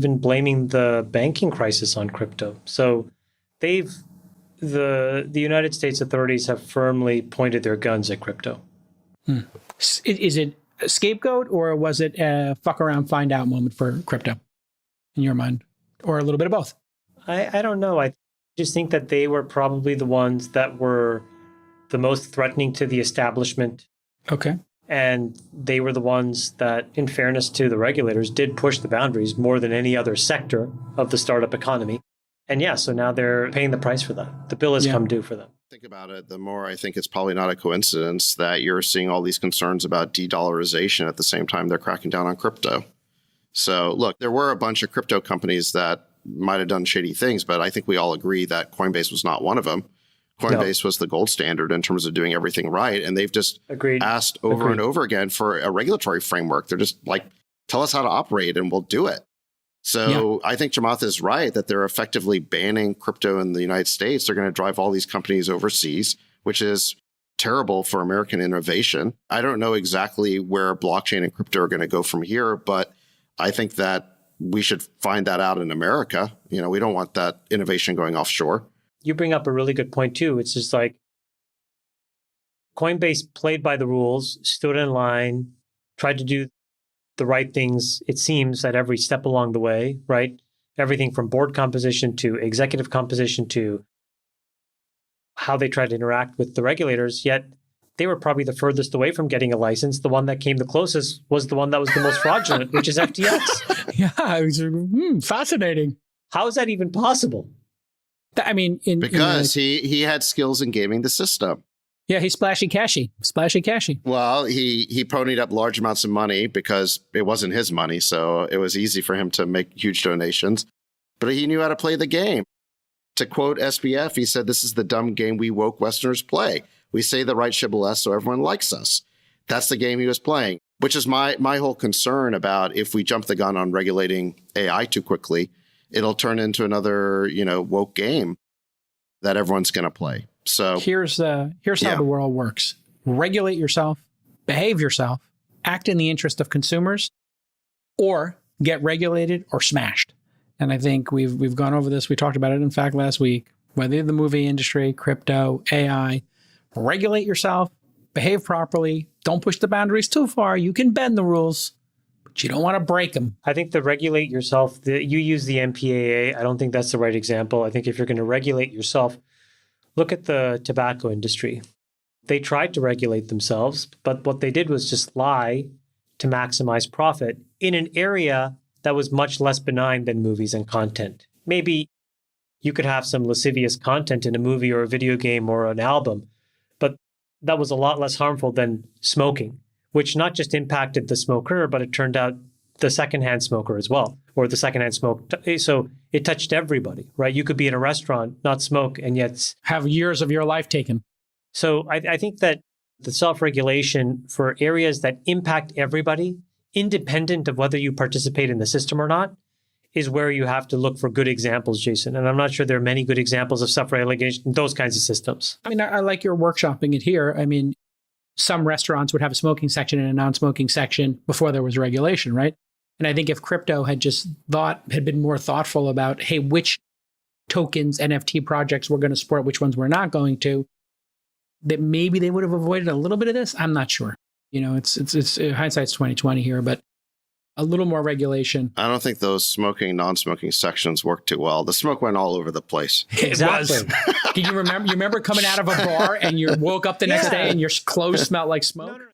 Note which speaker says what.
Speaker 1: even blaming the banking crisis on crypto. So the United States authorities have firmly pointed their guns at crypto.
Speaker 2: Is it a scapegoat, or was it a fuck around, find out moment for crypto in your mind, or a little bit of both?
Speaker 1: I don't know. I just think that they were probably the ones that were the most threatening to the establishment.
Speaker 2: Okay.
Speaker 1: And they were the ones that, in fairness to the regulators, did push the boundaries more than any other sector of the startup economy. And yeah, so now they're paying the price for that. The bill has come due for them.
Speaker 3: Think about it, the more I think it's probably not a coincidence that you're seeing all these concerns about de-dollarization at the same time they're cracking down on crypto. So look, there were a bunch of crypto companies that might have done shady things, but I think we all agree that Coinbase was not one of them. Coinbase was the gold standard in terms of doing everything right. And they've just asked over and over again for a regulatory framework. They're just like, tell us how to operate and we'll do it. So I think Chamath is right that they're effectively banning crypto in the United States. They're going to drive all these companies overseas, which is terrible for American innovation. I don't know exactly where blockchain and crypto are going to go from here, but I think that we should find that out in America. You know, we don't want that innovation going offshore.
Speaker 1: You bring up a really good point too. It's just like Coinbase played by the rules, stood in line, tried to do the right things, it seems, at every step along the way, right? Everything from board composition to executive composition to how they tried to interact with the regulators, yet they were probably the furthest away from getting a license. The one that came the closest was the one that was the most fraudulent, which is FTX.
Speaker 2: Yeah, it was fascinating.
Speaker 1: How is that even possible?
Speaker 2: I mean,
Speaker 3: because he had skills in gaming the system.
Speaker 2: Yeah, he's splashy cashy.
Speaker 3: Well, he ponied up large amounts of money because it wasn't his money, so it was easy for him to make huge donations. But he knew how to play the game. To quote SBF, he said, "This is the dumb game we woke Westerners play. We say the right shibboleth so everyone likes us." That's the game he was playing, which is my whole concern about if we jump the gun on regulating AI too quickly, it'll turn into another, woke game that everyone's going to play. So
Speaker 2: here's how the world works. Regulate yourself, behave yourself, act in the interest of consumers, or get regulated or smashed. And I think we've gone over this. We talked about it, in fact, last week. Whether the movie industry, crypto, AI, regulate yourself, behave properly. Don't push the boundaries too far. You can bend the rules, but you don't want to break them.
Speaker 1: I think the regulate yourself, you use the MPAA. I don't think that's the right example. I think if you're going to regulate yourself, look at the tobacco industry. They tried to regulate themselves, but what they did was just lie to maximize profit in an area that was much less benign than movies and content. Maybe you could have some lascivious content in a movie or a video game or an album, but that was a lot less harmful than smoking, which not just impacted the smoker, but it turned out the secondhand smoker as well, or the secondhand smoke. So it touched everybody, right? You could be in a restaurant, not smoke, and yet
Speaker 2: have years of your life taken.
Speaker 1: So I think that the self-regulation for areas that impact everybody, independent of whether you participate in the system or not, is where you have to look for good examples, Jason. And I'm not sure there are many good examples of self-regulation in those kinds of systems.
Speaker 2: I mean, I like your workshopping it here. I mean, some restaurants would have a smoking section and a non-smoking section before there was regulation, right? And I think if crypto had been more thoughtful about, hey, which tokens, NFT projects we're going to support, which ones we're not going to, that maybe they would have avoided a little bit of this. I'm not sure. It's hindsight's 2020 here, but a little more regulation.
Speaker 3: I don't think those smoking, non-smoking sections worked too well. The smoke went all over the place.
Speaker 1: Exactly.
Speaker 2: Can you remember? You remember coming out of a bar and you woke up the next day and your clothes smelled like smoke? No.